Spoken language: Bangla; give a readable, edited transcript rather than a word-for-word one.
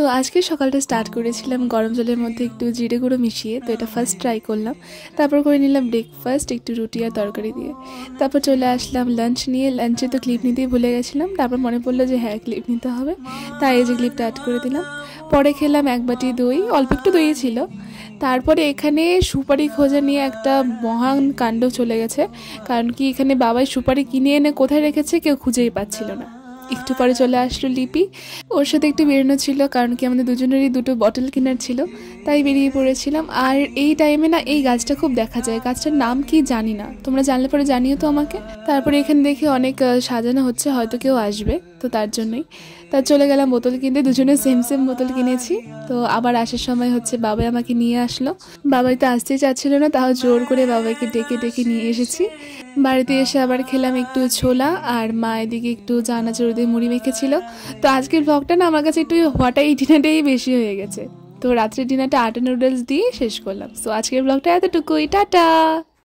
তো আজকে সকালটা স্টার্ট করেছিলাম গরম জলের মধ্যে একটু জিরে গুঁড়ো মিশিয়ে, তো এটা ফার্স্ট ট্রাই করলাম। তারপর করে নিলাম ব্রেকফাস্ট একটু রুটি আর তরকারি দিয়ে। তারপর চলে আসলাম লাঞ্চ নিয়ে। লাঞ্চে তো ক্লিপ নিতেই ভুলে গেছিলাম, তারপর মনে পড়লো যে হ্যাঁ ক্লিপ নিতে হবে, তাই এই যে ক্লিপটা অ্যাড করে দিলাম। পরে খেলাম এক বাটি দই, অল্প একটু দই ছিল। তারপরে এখানে সুপারি খোঁজা নিয়ে একটা মহান কাণ্ড চলে গেছে, কারণ কি এখানে বাবাই সুপারি কিনে এনে কোথায় রেখেছে কেউ খুঁজেই পাচ্ছিল না। একটু পরে চলে আসলো লিপি, ওর সাথে একটু বেরোনো ছিল, কারণ কি আমাদের দুজনেরই দুটো বটল কেনার ছিল, তাই বেরিয়ে পড়েছিলাম। আর এই টাইমে না এই গাছটা খুব দেখা যায়, গাছটার নাম কি জানি না, তোমরা জানলে পরে জানিও তো আমাকে। তারপরে এখানে দেখে অনেক সাজানো হচ্ছে, হয়তো কেউ আসবে, তো তার জন্যই তার চলে গেলাম বোতল কিনতে। দুজনে সেম সেম বোতল কিনেছি। তো আবার আসার সময় হচ্ছে বাবাই আমাকে নিয়ে আসলো। বাবাই তো আসতেই চাচ্ছিল না, তাও জোর করে বাবাইকে ডেকে ডেকে নিয়ে এসেছি। বাড়িতে এসে আবার খেলাম একটু ছোলা, আর মা এদিকে একটু চানাচুর দিয়ে মুড়ি মেখেছিল। তো আজকের ব্লগটা না আমার কাছে একটু হোয়াটাই ডিনারটাই বেশি হয়ে গেছে। তো রাত্রের ডিনারটা আটা নুডলস দিয়ে শেষ করলাম। তো আজকের ব্লগটা এতটুকুই, টাটা।